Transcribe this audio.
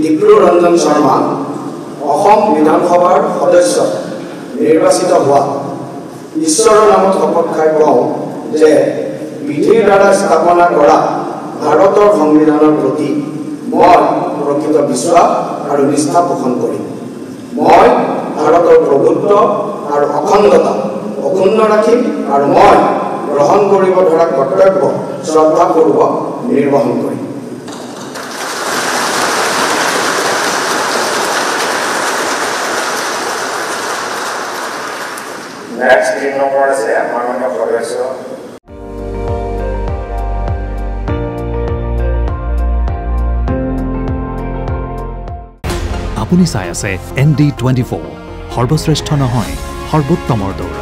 ডিপ্লু ৰঞ্জন শৰ্মা অসম বিধানসভাৰ সদস্য নিৰ্বাচিত হোৱা ঈশ্বৰৰ নামত শপত খাই কওঁ যে বিধিৰ দ্বাৰা স্থাপনা কৰা ভাৰতৰ সংবিধানৰ প্ৰতি মই প্ৰকৃত বিশ্বাস আৰু নিষ্ঠা পোষণ কৰিম। মই ভাৰতৰ প্ৰভুত্ব আৰু অখণ্ডতা অক্ষুণ্ণ ৰাখিম আৰু মই গ্ৰহণ কৰিব ধৰা কৰ্তব্য শ্ৰদ্ধাপূৰ্বক নিৰ্বহন কৰিম। Next 3 নম্বৰ আছে মাননীয় সদস্য আপুনি চাই আছে ND24 সৰ্বশ্ৰেষ্ঠ নহয় সৰ্বোত্তমৰ দৌৰ।